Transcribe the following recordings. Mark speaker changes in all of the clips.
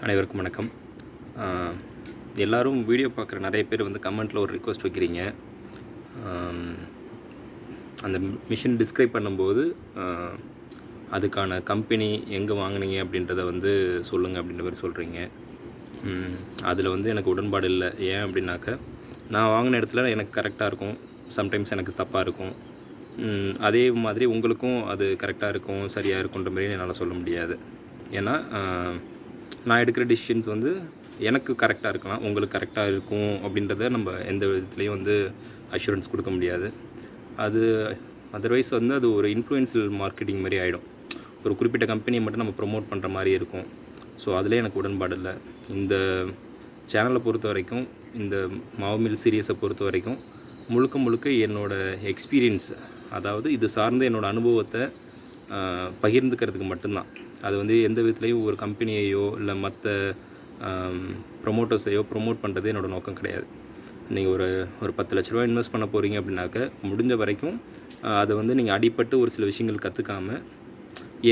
Speaker 1: அனைவருக்கும் வணக்கம். எல்லோரும் வீடியோ பார்க்குற நிறைய பேர் வந்து கமெண்ட்டில் ஒரு ரிக்வெஸ்ட் வைக்கிறீங்க. அந்த மிஷின் டிஸ்கிரைப் பண்ணும்போது அதுக்கான கம்பெனி எங்கே வாங்கினீங்க அப்படின்றத வந்து சொல்லுங்கள் அப்படின்ற மாதிரி சொல்கிறீங்க. அதில் வந்து எனக்கு உடன்பாடு இல்லை. ஏன் அப்படின்னாக்க, நான் வாங்கின இடத்துல எனக்கு கரெக்டாக இருக்கும், சம்டைம்ஸ் எனக்கு தப்பாக இருக்கும். அதே மாதிரி உங்களுக்கும் அது கரெக்டாக இருக்கும், சரியாக இருக்குன்ற மாதிரி என்னால் சொல்ல முடியாது. ஏன்னா நான் எடுக்கிற டிசிஷன்ஸ் வந்து எனக்கு கரெக்டாக இருக்கலாம், உங்களுக்கு கரெக்டாக இருக்கும் அப்படின்றத நம்ம எந்த விதத்துலேயும் வந்து அஷூரன்ஸ் கொடுக்க முடியாது. அது அதர்வைஸ் வந்து அது ஒரு இன்ஃப்ளூயன்ஷியல் மார்க்கெட்டிங் மாதிரி ஆகிடும். ஒரு குறிப்பிட்ட கம்பெனியை மட்டும் நம்ம ப்ரொமோட் பண்ணுற மாதிரி இருக்கும். ஸோ அதிலே எனக்கு உடன்பாடு இல்லை. இந்த சேனலை பொறுத்த வரைக்கும், இந்த மாவு மில் சீரியஸை பொறுத்த வரைக்கும் முழுக்க என்னோடய எக்ஸ்பீரியன்ஸ், அதாவது இது சார்ந்த என்னோடய அனுபவத்தை பகிர்ந்துக்கிறதுக்கு மட்டும்தான். அது வந்து எந்த விதத்துலேயும் ஒரு கம்பெனியையோ இல்லை மற்ற ப்ரொமோட்டர்ஸையோ ப்ரொமோட் பண்ணுறது என்னோடய நோக்கம் கிடையாது. நீங்கள் ஒரு 10 லட்ச ரூபா இன்வெஸ்ட் பண்ண போகிறீங்க அப்படின்னாக்க, முடிஞ்ச வரைக்கும் அதை வந்து நீங்கள் அடிப்பட்டு ஒரு சில விஷயங்கள் கற்றுக்காமல்,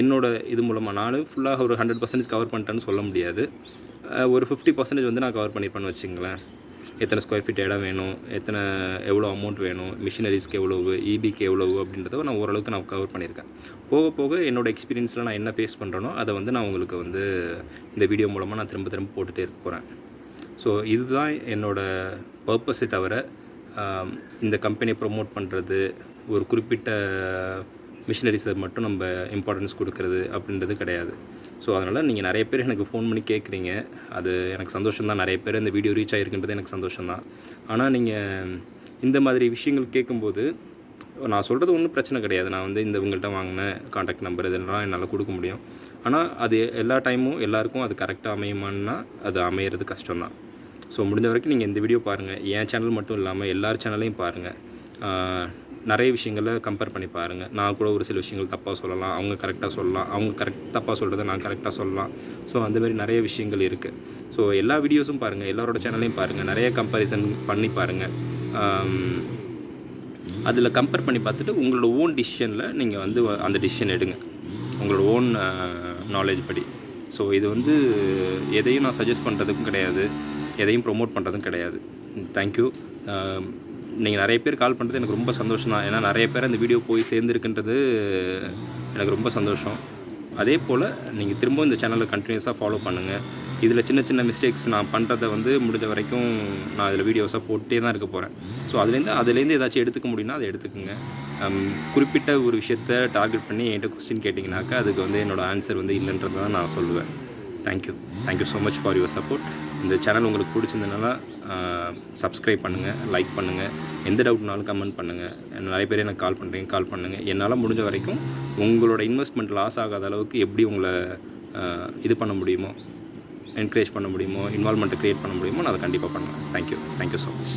Speaker 1: என்னோடய இது மூலமாக நானும் ஃபுல்லாக ஒரு 100% கவர் பண்ணிட்டேன்னு சொல்ல முடியாது. ஒரு 50% வந்து நான் கவர் பண்ணியிருப்பேன்னு வச்சுங்களேன். எத்தனை ஸ்கொயர் ஃபீட் இடம் வேணும், எவ்வளோ அமௌண்ட் வேணும், மிஷினரிஸ்க்கு எவ்வளவு, இபிக்கு எவ்வளவு அப்படின்றத நான் ஓரளவுக்கு நான் கவர் பண்ணியிருக்கேன். போக போக என்னோடய எக்ஸ்பீரியன்ஸில் நான் என்ன ஃபேஸ் பண்ணுறேனோ அதை வந்து நான் உங்களுக்கு வந்து இந்த வீடியோ மூலமாக நான் திரும்ப போட்டுகிட்டே இருக்க போகிறேன். ஸோ இதுதான் என்னோடய பர்பஸே தவிர, இந்த கம்பெனியை ப்ரொமோட் பண்ணுறது, ஒரு குறிப்பிட்ட மிஷினரிஸை மட்டும் நம்ம இம்பார்ட்டன்ஸ் கொடுக்கறது அப்படின்றது கிடையாது. ஸோ அதனால் நீங்கள் நிறைய பேர் எனக்கு ஃபோன் பண்ணி கேட்குறீங்க. அது எனக்கு சந்தோஷம் தான். நிறைய பேர் இந்த வீடியோ ரீச் ஆகிருக்குன்றது எனக்கு சந்தோஷம் தான். ஆனால் நீங்கள் இந்த மாதிரி விஷயங்கள் கேட்கும்போது நான் சொல்கிறது ஒன்றும் பிரச்சனை கிடையாது. நான் வந்து இவங்கள்ட்ட வாங்கின காண்டாக்ட் நம்பர் இதெல்லாம் என்னால் கொடுக்க முடியும். ஆனால் அது எல்லா டைமும் எல்லாேருக்கும் அது கரெக்டாக அமையுமான்னா அது அமையிறது கஷ்டம்தான். ஸோ முடிஞ்ச வரைக்கும் நீங்கள் இந்த வீடியோ பாருங்கள். என் சேனல் மட்டும் இல்லாமல் எல்லார் சேனல்லையும் பாருங்கள். நிறைய விஷயங்களை கம்பேர் பண்ணி பாருங்கள். நான் கூட ஒரு சில விஷயங்கள் தப்பாக சொல்லலாம், அவங்க கரெக்டாக சொல்லலாம், அவங்க தப்பாக சொல்கிறத நான் கரெக்டாக சொல்லலாம். ஸோ அந்தமாரி நிறைய விஷயங்கள் இருக்குது. ஸோ எல்லா வீடியோஸும் பாருங்கள், எல்லாரோட சேனலையும் பாருங்கள், நிறைய கம்பேரிசன் பண்ணி பாருங்கள். அதில் கம்பேர் பண்ணி பார்த்துட்டு உங்களோட ஓன் டிசிஷனில் நீங்கள் வந்து அந்த டிசிஷன் எடுங்க, உங்களோட ஓன் நாலேஜ் படி. ஸோ இது வந்து எதையும் நான் சஜஸ்ட் பண்ணுறதுக்கும் கிடையாது, எதையும் ப்ரொமோட் பண்ணுறதும் கிடையாது. தேங்க்யூ. நீங்கள் நிறைய பேர் கால் பண்ணுறது எனக்கு ரொம்ப சந்தோஷம் தான். ஏன்னா நிறைய பேர் அந்த வீடியோ போய் சேர்ந்துருக்குன்றது எனக்கு ரொம்ப சந்தோஷம். அதே போல் நீங்கள் திரும்பவும் இந்த சேனலை கண்டினியூஸாக ஃபாலோ பண்ணுங்கள். இதில் சின்ன மிஸ்டேக்ஸ் நான் பண்ணுறதை வந்து முடிஞ்ச வரைக்கும் நான் அதில் வீடியோஸாக போட்டே தான் இருக்க போகிறேன். ஸோ அதுலேருந்து ஏதாச்சும் எடுத்துக்க முடியும்னா அதை எடுத்துக்கோங்க. குறிப்பிட்ட ஒரு விஷயத்தை டார்கெட் பண்ணி என்கிட்ட கொஸ்டின் கேட்டிங்கனாக்கா அதுக்கு வந்து என்னோடய ஆன்சர் வந்து இல்லைன்றது தான் நான் சொல்லுவேன். Thank you so much for your support. இந்த சேனல் உங்களுக்கு பிடிச்சிருந்ததுனால சப்ஸ்கிரைப் பண்ணுங்கள், லைக் பண்ணுங்கள், எந்த டவுட்னாலும் கமெண்ட் பண்ணுங்கள். நிறைய பேர் எனக்கு கால் பண்ணுங்கள். என்னால் முடிஞ்ச வரைக்கும் உங்களோட இன்வெஸ்ட்மெண்ட் லாஸ் ஆகாத அளவுக்கு எப்படி உங்களை இது பண்ண முடியுமோ, என்கரேஜ் பண்ண முடியுமோ, இன்வால்மெண்ட்டை க்ரியேட் பண்ண முடியுமோ நான் அதை கண்டிப்பாக பண்ணுவேன். Thank you so much.